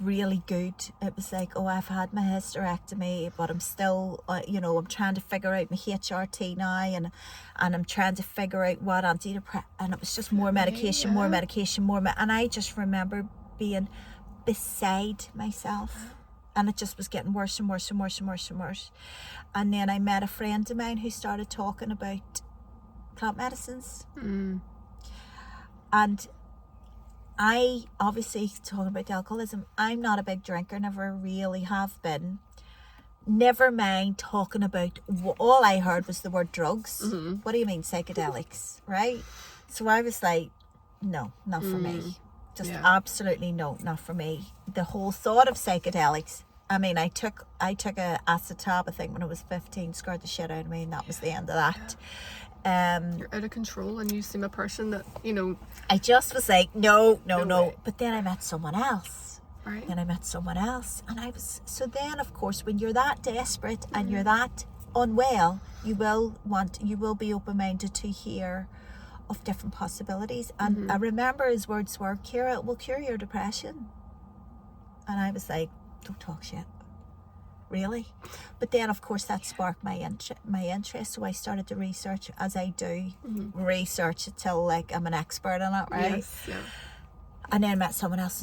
really good. It was like, oh, I've had my hysterectomy, but I'm still, you know, I'm trying to figure out my HRT now, and I'm trying to figure out what antidepressant, and it was just more medication, more medication, and I just remember being beside myself, and it just was getting worse and worse and worse and worse and worse. And then I met a friend of mine who started talking about plant medicines, and I, obviously, talking about alcoholism, I'm not a big drinker, never really have been. Never mind talking about, all I heard was the word drugs. What do you mean, psychedelics, right? So I was like, no, not for me. Just absolutely no, not for me. The whole thought of psychedelics, I mean, I took a acetab, I think, when I was 15, scared the shit out of me, and that was the end of that. You're out of control, and you seem a person that, you know, I just was like, no. way. But then I met someone else. Right. Then I met someone else, and so then, of course, when you're that desperate and you're that unwell, you will be open-minded to hear of different possibilities. And I remember his words were, Ciara, it will cure your depression. And I was like, don't talk shit. Really? But then, of course, that sparked my interest, so I started to research, as I do, research it till like I'm an expert on it, right? Yes, yeah. And then I met someone else,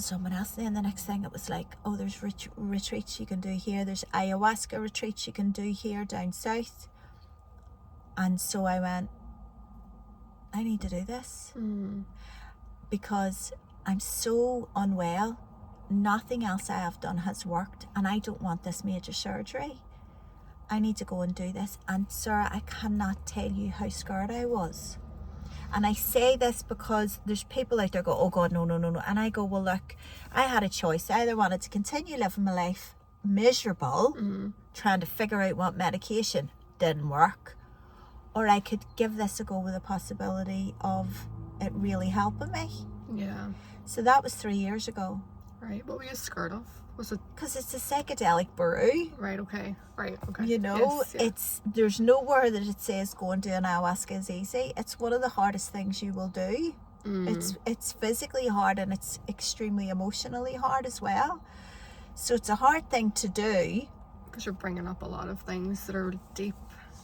and then the next thing it was like, oh, there's retreats you can do here, there's ayahuasca retreats you can do here down south. And so I went, I need to do this, because I'm so unwell. Nothing else I have done has worked, and I don't want this major surgery. I need to go and do this. And Sara, I cannot tell you how scared I was. And I say this because there's people out there go, oh God, no. And I go, well, look, I had a choice. I either wanted to continue living my life miserable, trying to figure out what medication didn't work, or I could give this a go with the possibility of it really helping me. Yeah. So that was 3 years ago. Right. What were you scared of? Was it? Because it's a psychedelic brew. Right. Okay. Right. Okay. You know, Yes, yeah. there's nowhere that it says go and do an ayahuasca is easy. It's one of the hardest things you will do. It's physically hard, and it's extremely emotionally hard as well. So it's a hard thing to do. Because you're bringing up a lot of things that are deep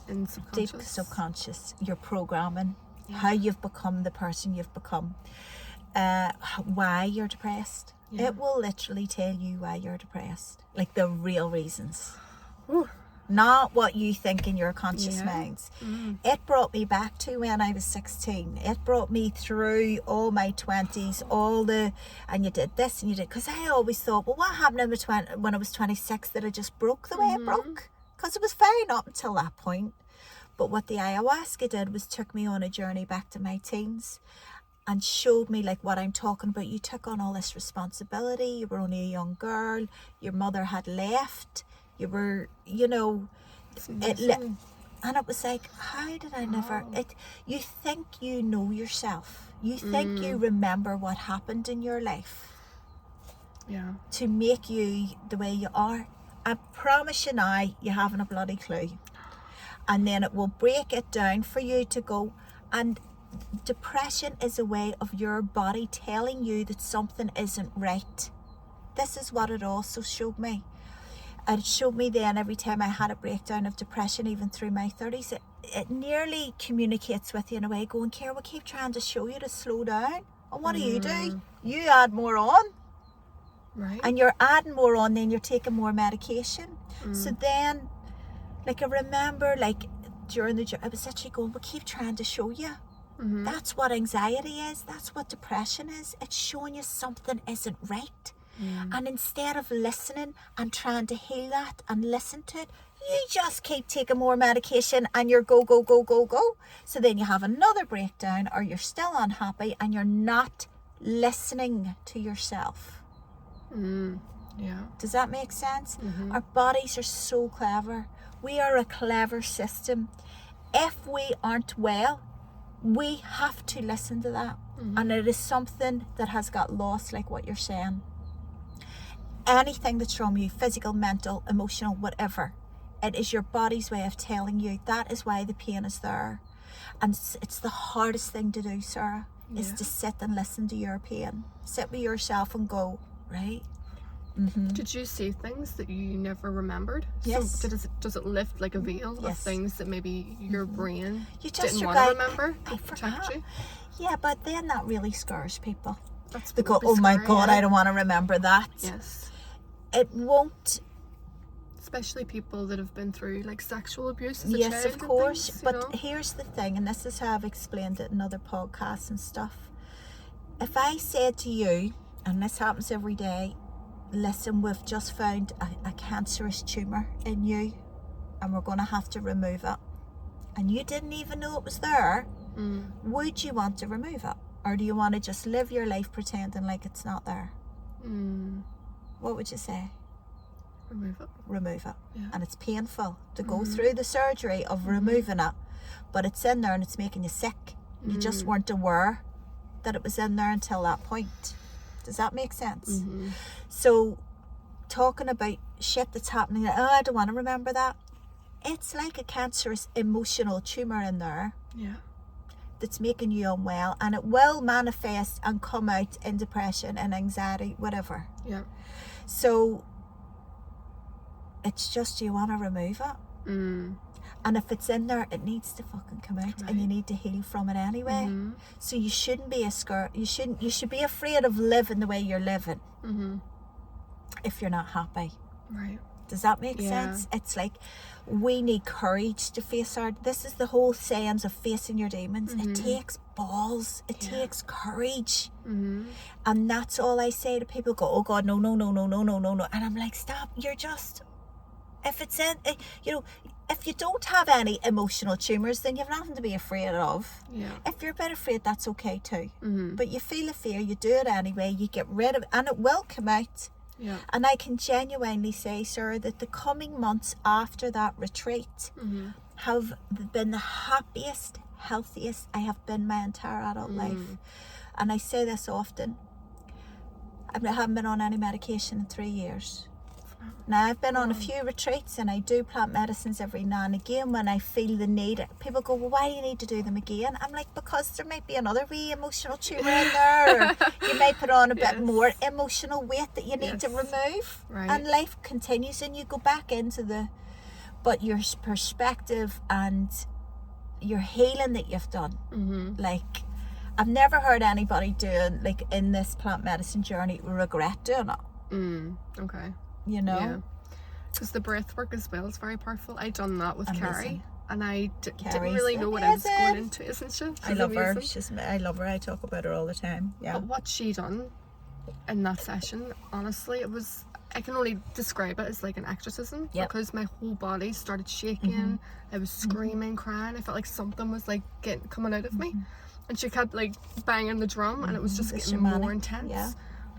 in subconscious. Deep subconscious, your programming, how you've become the person you've become, why you're depressed. Yeah. It will literally tell you why you're depressed, like the real reasons. Ooh. Not what you think in your conscious Yeah. minds. It brought me back to when I was 16. It brought me through all my 20s, and you did this and you did, because I always thought, well, what happened when I was 26 that I just broke the way it broke? Because it was fine up until that point. But what the ayahuasca did was took me on a journey back to my teens and showed me like what I'm talking about. You took on all this responsibility. You were only a young girl. Your mother had left. You were, you know, and it was like, how did I never, you think you know yourself. You think you remember what happened in your life. Yeah. To make you the way you are. I promise you now, you haven't a bloody clue. And then it will break it down for you to go. And depression is a way of your body telling you that something isn't right. This is what it also showed me. It showed me then every time I had a breakdown of depression, even through my 30s, it nearly communicates with you in a way, going, Ciara, we keep trying to show you to slow down. And what do? You add more on. Right. And you're adding more on, then you're taking more medication. So then, like, I remember, like, during I was actually going, we keep trying to show you. That's what anxiety is. That's what depression is. It's showing you something isn't right. And instead of listening and trying to heal that and listen to it, you just keep taking more medication and you're go. So then you have another breakdown, or you're still unhappy and you're not listening to yourself. Yeah. Does that make sense? Our bodies are so clever. We are a clever system. If we aren't well, we have to listen to that. And it is something that has got lost, like what you're saying. Anything that's from you, physical, mental, emotional, whatever, it is your body's way of telling you. That is why the pain is there. And it's the hardest thing to do, Sarah, is to sit and listen to your pain. Sit with yourself and go, right? Did you see things that you never remembered? Yes. So does it lift like a veil of things that maybe your brain You just didn't want to remember I to protect forgot. you? Yeah, but then that really scares people. That's They go, would be oh my scary, God, yeah. I don't want to remember that. Yes. It won't. Especially people that have been through like sexual abuse as a Yes, child of and course. things, you But know? here's the thing, and this is how I've explained it in other podcasts and stuff. If I said to you, and this happens every day, listen, we've just found a cancerous tumour in you and we're going to have to remove it, and you didn't even know it was there, would you want to remove it? Or do you want to just live your life pretending like it's not there? What would you say? Remove it. Yeah. And it's painful to go through the surgery of removing it, but it's in there and it's making you sick. You just weren't aware that it was in there until that point. Does that make sense? So talking about shit that's happening, I don't want to remember that. It's like a cancerous emotional tumour in there. Yeah. That's making you unwell, and it will manifest and come out in depression and anxiety, whatever. Yeah. So it's just, you want to remove it. And if it's in there, it needs to fucking come out, and you need to heal from it anyway. So you shouldn't be you should be afraid of living the way you're living if you're not happy. Right. Does that make sense? It's like, we need courage to face this is the whole sayings of facing your demons. It takes balls. It takes courage. And that's all I say to people. Go, oh God, no. And I'm like, stop. You're just, if it's in, if you don't have any emotional tumours, then you've nothing to be afraid of. Yeah. If you're a bit afraid, that's okay too. But you feel the fear, you do it anyway, you get rid of it, and it will come out. Yeah. And I can genuinely say, sir, that the coming months after that retreat have been the happiest, healthiest I have been my entire adult life. And I say this often. I haven't been on any medication in 3 years. Now, I've been on a few retreats and I do plant medicines every now and again when I feel the need. People go, well, why do you need to do them again? I'm like, because there might be another wee emotional tumour in there. Or you might put on a bit more emotional weight that you need to remove. Right. And life continues and you go back into but your perspective and your healing that you've done. Like, I've never heard anybody doing, like, in this plant medicine journey, regret doing it. Okay. You know? Yeah. Because the breath work as well is very powerful. I done that with Carrie, and I didn't really know what I was going into, isn't she? I love her. I love her. I talk about her all the time. Yeah. But what she done in that session, honestly, I can only describe it as like an exorcism, because my whole body started shaking. I was screaming, crying. I felt like something was like coming out of me, and she kept like banging the drum, and it was just getting more intense. Yeah.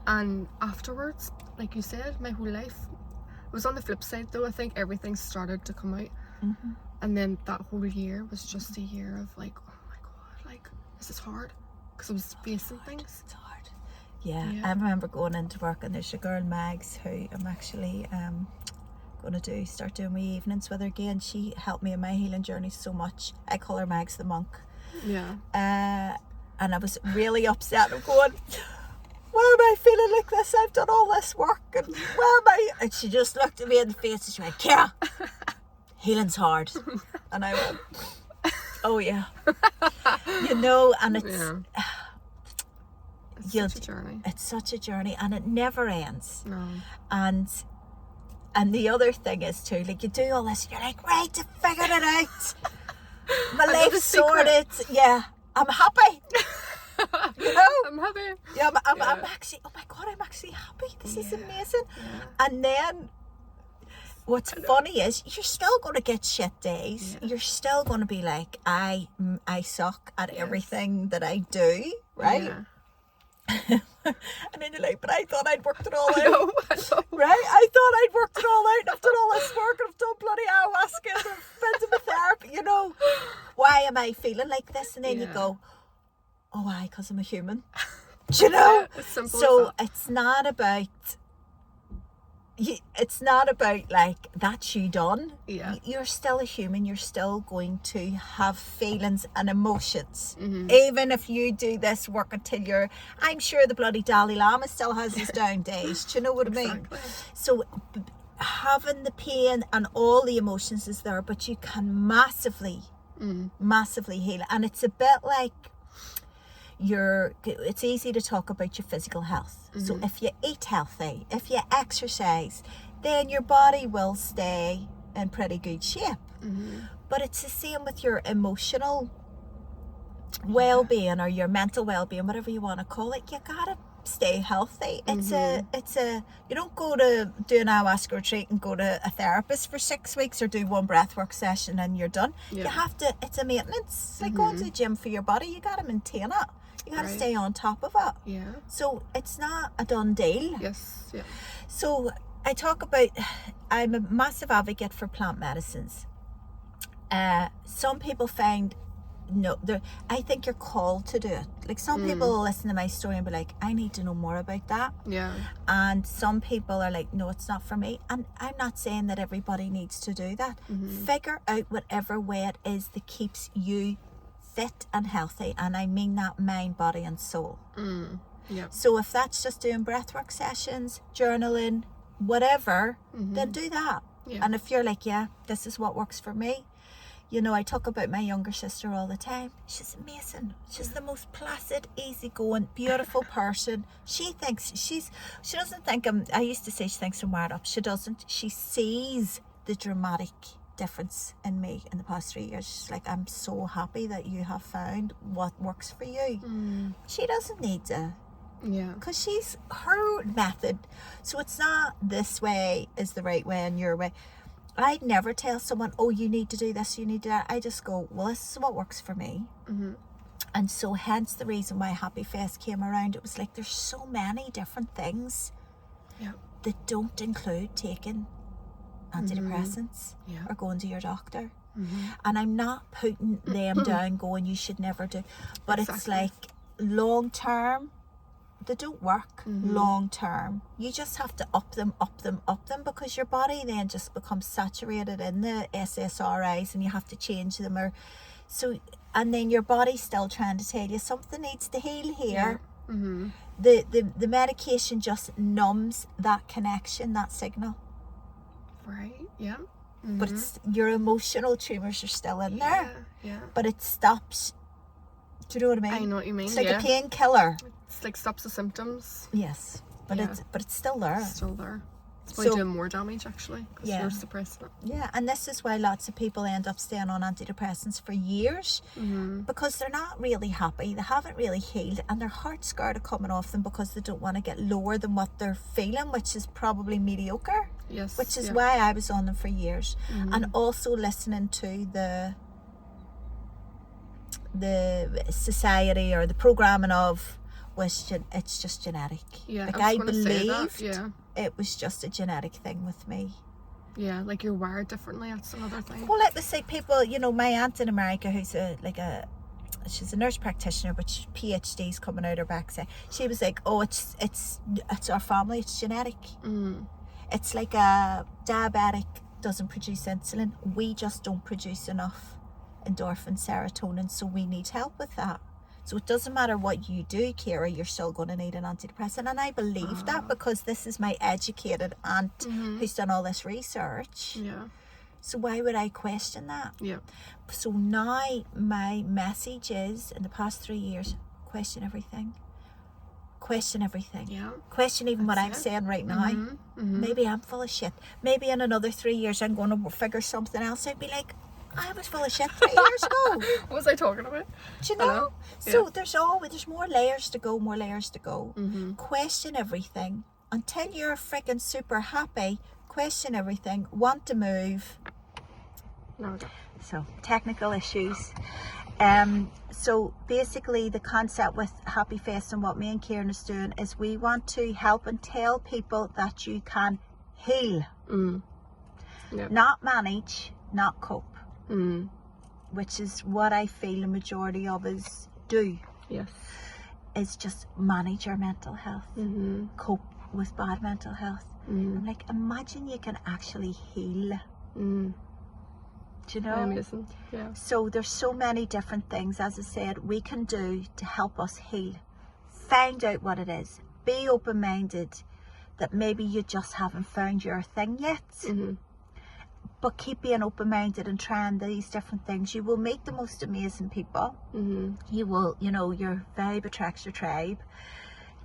And afterwards, like you said, my whole life, it was on the flip side though. I think everything started to come out, and then that whole year was just a year of like, oh my god, like, this is hard, because I was facing things. It's hard. Yeah, I remember going into work, and there's a girl, Mags, who I'm actually going to start doing my evenings with her again. She helped me in my healing journey so much. I call her Mags the monk. Yeah. And I was really upset. I'm going, why am I feeling like this? I've done all this work, and why am I? And she just looked at me in the face and she went, Ciara, healing's hard. And I went, oh yeah. You know, and it's such a journey. It's such a journey, and it never ends. No. And the other thing is too, like, you do all this, you're like, right, I figured it out. My life's sorted. Yeah, I'm happy. You know, I'm happy. Yeah, I'm actually, oh my god, I'm actually happy. This is amazing. And then what's funny is you're still going to get shit days. You're still going to be like, I suck at everything that I do, right? And then you're like, but I thought I'd worked it all out. I know. Right? I thought I'd worked it all out, and I've done all this work, and I've done bloody ayahuasca, and I've been to my therapy, you know. Why am I feeling like this? And then you go, oh, why? Because I'm a human. Do you know? So it's not about like, that's you done. You're still a human. You're still going to have feelings and emotions, even if you do this work until I'm sure the bloody Dalai Lama still has his down days. Do you know what I mean? So having the pain and all the emotions is there, but you can massively heal. And it's a bit like, it's easy to talk about your physical health. So if you eat healthy, if you exercise, then your body will stay in pretty good shape. But it's the same with your emotional well-being, or your mental well-being, whatever you want to call it. You gotta stay healthy. It's a you don't go to do an ayahuasca retreat and go to a therapist for 6 weeks, or do one breathwork session and you're done. You have to, it's a maintenance. It's like going to the gym for your body. You gotta maintain it. You gotta stay on top of it. So it's not a done deal. So I talk about, I'm a massive advocate for plant medicines. Some people find, I think you're called to do it. Like, some people will listen to my story and be like, I need to know more about that. And some people are like, no, it's not for me. And I'm not saying that everybody needs to do that. Figure out whatever way it is that keeps you fit and healthy, and I mean that mind, body and soul. So if that's just doing breathwork sessions, journaling, whatever, then do that. And if you're like, yeah, this is what works for me. You know, I talk about my younger sister all the time. She's amazing. She's the most placid, easygoing, beautiful person. She doesn't think I used to say she thinks I'm wired up. She doesn't. She sees the dramatic difference in me in the past 3 years. She's like, I'm so happy that you have found what works for you. She doesn't need to, because she's her method. So it's not this way is the right way and your way. I'd never tell someone, oh, you need to do this, you need to do that. I just go, well, this is what works for me. And so hence the reason why Happyfest came around. It was like, there's so many different things that don't include taking antidepressants or going to your doctor. And I'm not putting them down going, you should never do, but it's like, long term, they don't work long term. You just have to up them, because your body then just becomes saturated in the SSRIs and you have to change them, and then your body's still trying to tell you something needs to heal here. The medication just numbs that connection, that signal. Right, yeah. But your emotional tumours are still in there. Yeah. But it stops. Do you know what I mean? I know what you mean. It's like a painkiller. It's like stops the symptoms. Yes, but it's still there. It's still there. It's probably doing more damage actually because you're suppressing it. Yeah, and this is why lots of people end up staying on antidepressants for years, because they're not really happy. They haven't really healed, and their heart's scared of coming off them because they don't want to get lower than what they're feeling, which is probably mediocre. Yes. Which is why I was on them for years, and also listening to the society or the programming of it's just genetic. Yeah, like I I was gonna say believed that, it was just a genetic thing with me. Yeah, like you're wired differently. That's another thing. Well, it was like people, my aunt in America, who's she's a nurse practitioner, but PhD's coming out her backside. She was like, "Oh, it's our family. It's genetic. It's like a diabetic doesn't produce insulin. We just don't produce enough endorphin, serotonin, so we need help with that. So it doesn't matter what you do, Ciara, you're still going to need an antidepressant." And I believe that because this is my educated aunt who's done all this research. Yeah. So why would I question that? Yeah. So now my message is, in the past 3 years, question everything. Question everything. Yeah. Question even what I'm saying right now. Maybe I'm full of shit. Maybe in another 3 years I'm going to figure something else out. Be like, I was full of shit 3 years ago. What was I talking about? Do you know? So there's more layers to go. Question everything until you're freaking super happy. Question everything. Want to move. No. So technical issues. So basically the concept with Happyfest and what me and Kieran is doing is we want to help and tell people that you can heal. Not manage, not cope. Which is what I feel a majority of us do. Yes. Is just manage our mental health. Cope with bad mental health. I'm like, imagine you can actually heal. Do you know? Amazing. Yeah. So there's so many different things, as I said, we can do to help us heal. Find out what it is. Be open-minded that maybe you just haven't found your thing yet. But keep being open-minded and trying these different things. You will meet the most amazing people. You will, your vibe attracts your tribe.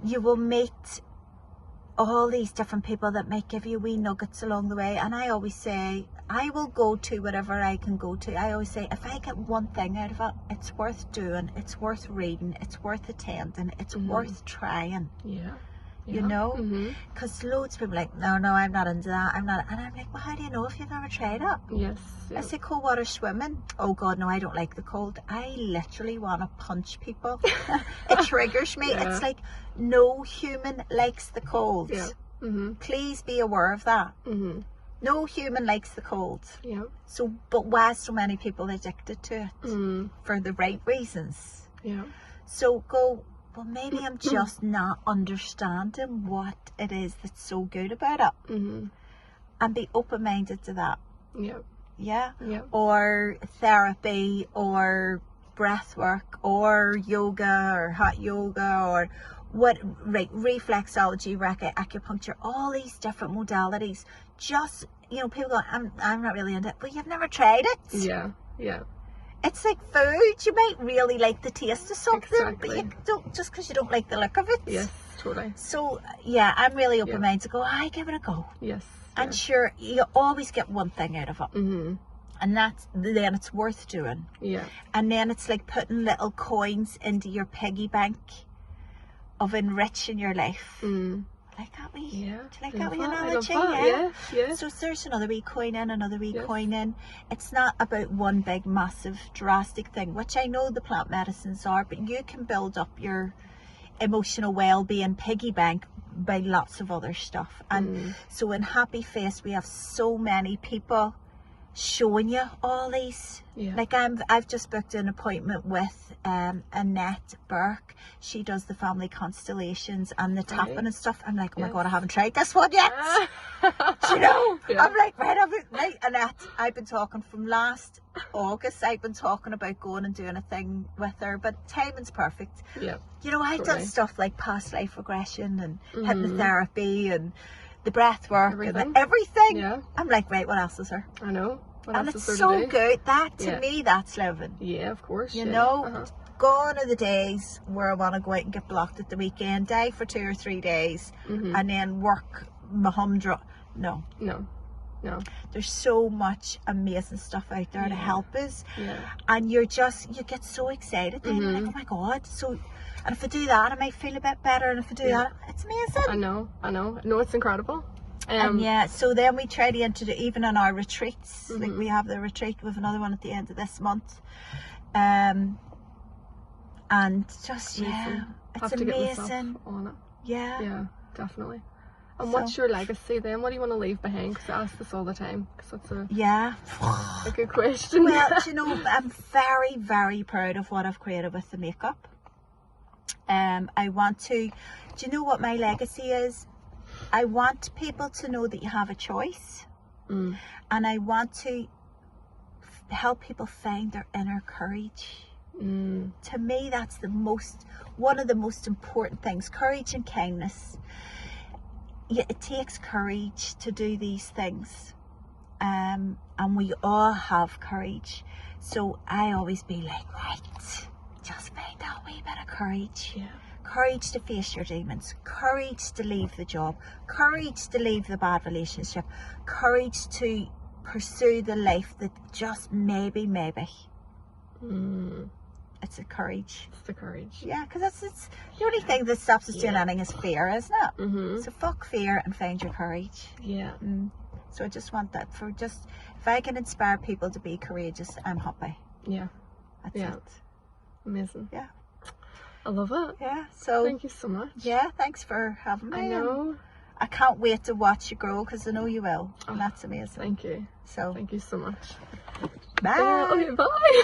You will meet all these different people that might give you wee nuggets along the way. And I always say, I will go to whatever I can go to. I always say, if I get one thing out of it, it's worth doing, it's worth reading, it's worth attending, it's worth trying. Yeah. You know, because loads of people are like, no, I'm not into that, and I'm like, well, how do you know if you've never tried it? Yes. I say cold water swimming. Oh God, no, I don't like the cold. I literally want to punch people. It triggers me. It's like no human likes the cold. Please be aware of that. No human likes the cold. So, but why are so many people addicted to it? For the right reasons. So go, well, maybe I'm just not understanding what it is that's so good about it. And be open-minded to that. Yeah? Or therapy, or breath work, or yoga, or hot yoga, or reflexology, acupuncture, all these different modalities. Just, people go, I'm not really into it. Well, you've never tried it. It's like food. You might really like the taste of something, but you don't, just because you don't like the look of it. Yes, totally. So, yeah, I'm really open-minded to go, I give it a go. Yes. And sure, you always get one thing out of it. And then it's worth doing. And then it's like putting little coins into your piggy bank of enriching your life. Like that wee, do you like that wee analogy? Yeah. So there's another wee coin in, another wee coin in. It's not about one big, massive, drastic thing, which I know the plant medicines are, but you can build up your emotional well-being piggy bank by lots of other stuff. And so in Happyfest, we have so many people showing you all these. Yeah. Like I've just booked an appointment with Annette Burke. She does the family constellations and the tapping and stuff. I'm like, oh my god, I haven't tried this one yet. Do you know? Yeah. I'm like, right, Annette, I've been talking from last August. I've been talking about going and doing a thing with her, but timing's perfect. Yeah. You know, I've done stuff like past life regression and hypnotherapy and the breath work and everything. Yeah. I'm like, right, what else is there? I know. What And else it's is there to so do? good. That to me, that's living. Yeah, of course. You know, gone are the days where I want to go out and get blocked at the weekend, die for 2 or 3 days, and then work my humdrum. No. There's so much amazing stuff out there to help us, and you get so excited. Then you're like, oh my god! So, and if I do that, I might feel a bit better, and if I do that, it's amazing. I know. No, it's incredible. And so then we try to introduce, even on our retreats, like we have the retreat with another one at the end of this month, and just it's have to get myself amazing. On it. Yeah, definitely. And what's your legacy then? What do you want to leave behind? Because I ask this all the time. Because that's a good question. Well, you know, I'm very, very proud of what I've created with the makeup. I want to. Do you know what my legacy is? I want people to know that you have a choice, and I want to help people find their inner courage. To me, that's one of the most important things. Courage and kindness. Yeah, it takes courage to do these things, and we all have courage. So I always be like, right, just find that wee bit of courage. Yeah. Courage to face your demons, courage to leave the job, courage to leave the bad relationship, courage to pursue the life that just maybe. It's the courage. It's the courage. Yeah, because it's the only thing that stops us doing anything is fear, isn't it? So fuck fear and find your courage. Yeah. So I just want that if I can inspire people to be courageous, I'm happy. Yeah. That's it. Amazing. Yeah. I love it. Yeah. So thank you so much. Yeah, thanks for having me. I know. I can't wait to watch you grow because I know you will. And that's amazing. Thank you. So thank you so much. Bye. Okay, bye.